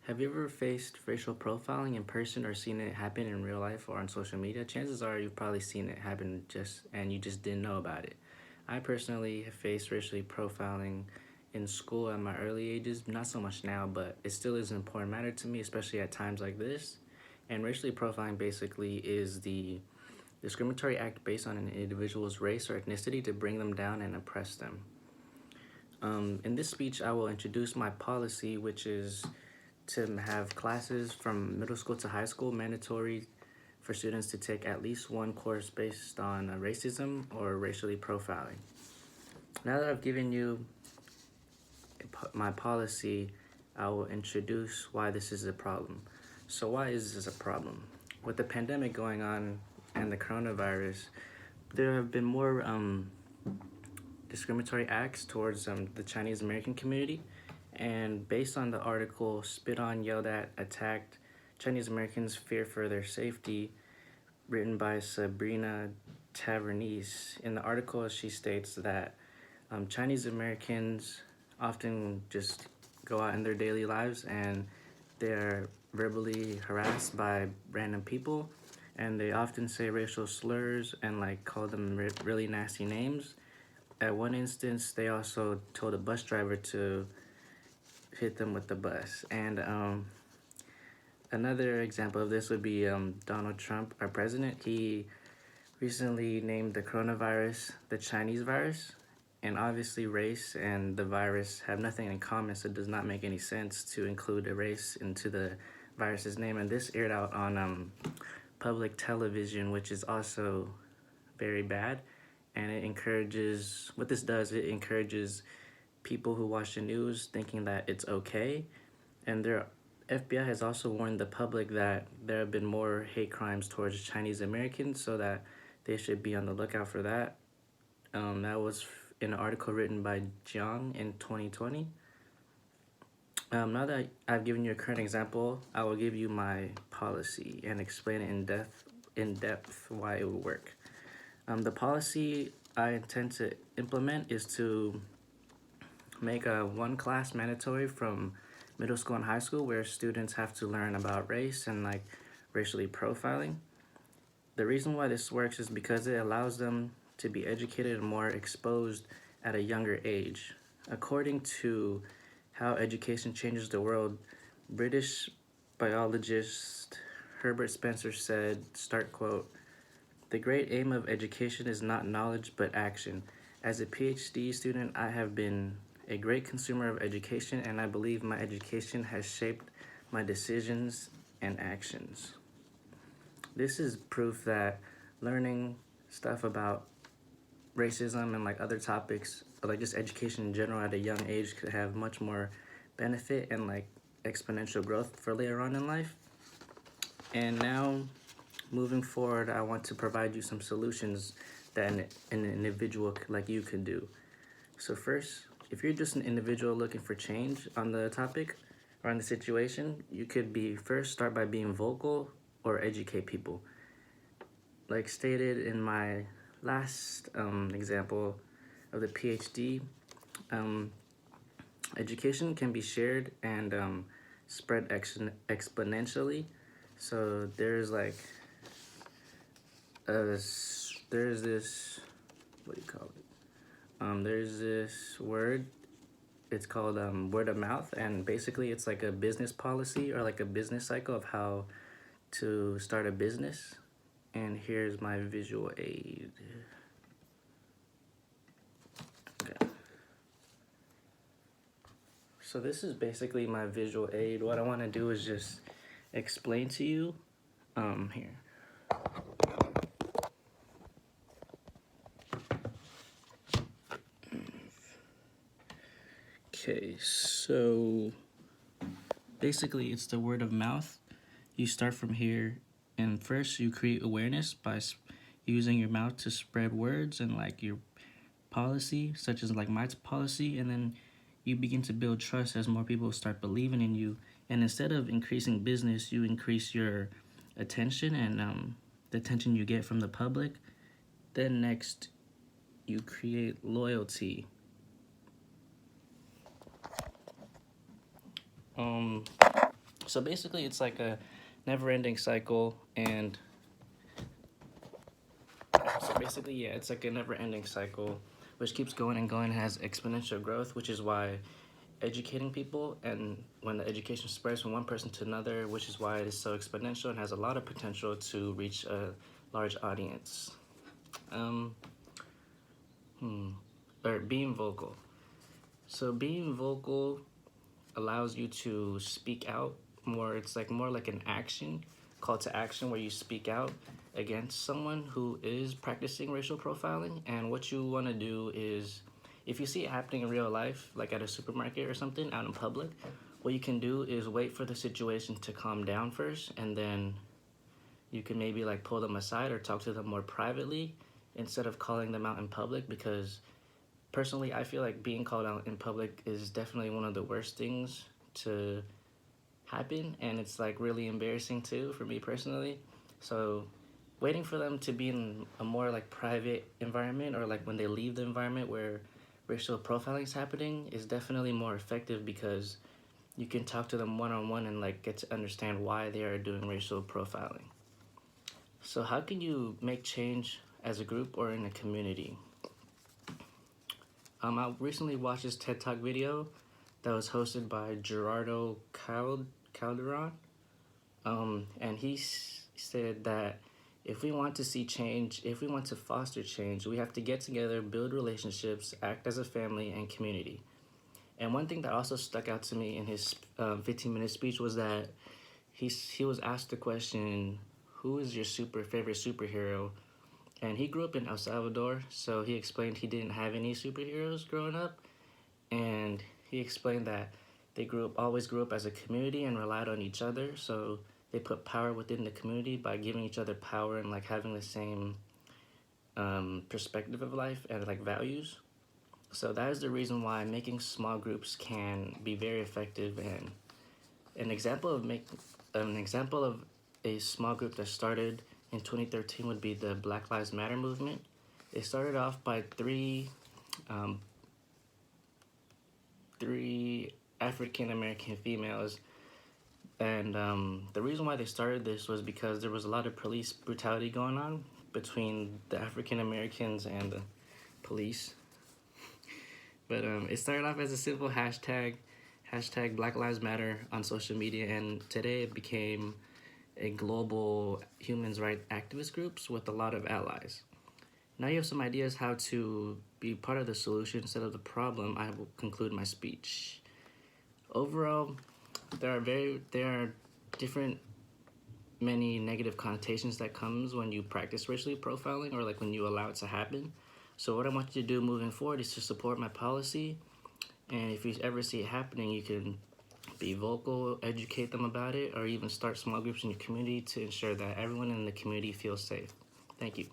Have you ever faced racial profiling in person or seen it happen in real life or on social media? Chances are you've probably seen it happen and you just didn't know about it. I personally have faced racially profiling in school at my early ages, not so much now, but it still is an important matter to me, especially at times like this. And racially profiling basically is the discriminatory act based on an individual's race or ethnicity to bring them down and oppress them. In this speech, I will introduce my policy, which is to have classes from middle school to high school mandatory for students to take at least one course based on racism or racially profiling. Now that I've given you my policy, I will introduce why this is a problem. So why is this a problem? With the pandemic going on and the coronavirus, there have been more discriminatory acts towards the Chinese American community. And based on the article, Spit on, Yelled at, Attacked, Chinese Americans Fear for Their Safety, written by Sabrina Tavernese. In the article, she states that Chinese Americans often just go out in their daily lives and they're verbally harassed by random people, and they often say racial slurs and like call them really nasty names. At one instance, they also told a bus driver to hit them with the bus. And another example of this would be Donald Trump, our president. He recently named the coronavirus the Chinese virus. And obviously race and the virus have nothing in common, so it does not make any sense to include a race into the virus's name. And this aired out on public television, which is also very bad. And it encourages, what this does, it encourages people who watch the news thinking that it's okay. And their FBI has also warned the public that there have been more hate crimes towards Chinese Americans, so that they should be on the lookout for that. That was in an article written by Jiang in 2020. Now that I've given you a current example, I will give you my policy and explain it in depth why it will work. The policy I intend to implement is to make one class mandatory from middle school and high school where students have to learn about race and like racially profiling. The reason why this works is because it allows them to be educated and more exposed at a younger age. According to How Education Changes the World, British biologist Herbert Spencer said, start quote, "The great aim of education is not knowledge but action. As a PhD student, I have been a great consumer of education, and I believe my education has shaped my decisions and actions." This is proof that learning stuff about racism and like other topics, or like just education in general at a young age, could have much more benefit and like exponential growth for later on in life. And now, moving forward, I want to provide you some solutions that an individual like you could do. So first, if you're just an individual looking for change on the topic or on the situation, you could start by being vocal or educate people. Like stated in my last example of the PhD, education can be shared and spread exponentially. So there's this, what do you call it? There's this word, it's called word of mouth, and basically it's like a business policy or like a business cycle of how to start a business. And here's my visual aid. Okay. So this is basically my visual aid. What I want to do is just explain to you here. Okay, so basically it's the word of mouth. You start from here, and first you create awareness by using your mouth to spread words and like your policy, such as like my policy, and then you begin to build trust as more people start believing in you. And instead of increasing business, you increase your attention and the attention you get from the public. Then next, you create loyalty. So basically, it's like a never-ending cycle, and so basically, yeah, it's like a never-ending cycle, which keeps going and going, has exponential growth, which is why educating people, and when the education spreads from one person to another, which is why it is so exponential and has a lot of potential to reach a large audience. Or being vocal. So being vocal allows you to speak out more. It's like more like an action, call to action, where you speak out against someone who is practicing racial profiling. And what you want to do is, if you see it happening in real life, like at a supermarket or something out in public, what you can do is wait for the situation to calm down first, and then you can maybe like pull them aside or talk to them more privately instead of calling them out in public. Because personally, I feel like being called out in public is definitely one of the worst things to happen, and it's like really embarrassing too for me personally. So waiting for them to be in a more like private environment, or like when they leave the environment where racial profiling is happening, is definitely more effective, because you can talk to them one-on-one and like get to understand why they are doing racial profiling. So how can you make change as a group or in a community? I recently watched this TED Talk video that was hosted by Gerardo Calderon, and he said that if we want to see change, if we want to foster change, we have to get together, build relationships, act as a family and community. And one thing that also stuck out to me in his 15-minute speech was that he was asked the question, who is your favorite superhero? And he grew up in El Salvador, so he explained he didn't have any superheroes growing up. And he explained that they always grew up as a community and relied on each other. So they put power within the community by giving each other power and like having the same perspective of life and like values. So that is the reason why making small groups can be very effective. And an example of a small group that started in 2013 would be the Black Lives Matter movement. It started off by three African American females, and the reason why they started this was because there was a lot of police brutality going on between the African Americans and the police. But it started off as a simple hashtag Black Lives Matter on social media, and today it became a global human rights activist groups with a lot of allies. Now you have some ideas how to be part of the solution instead of the problem. I will conclude my speech. Overall, there are many negative connotations that comes when you practice racially profiling, or like when you allow it to happen. So what I want you to do moving forward is to support my policy, and if you ever see it happening, you can be vocal, educate them about it, or even start small groups in your community to ensure that everyone in the community feels safe. Thank you.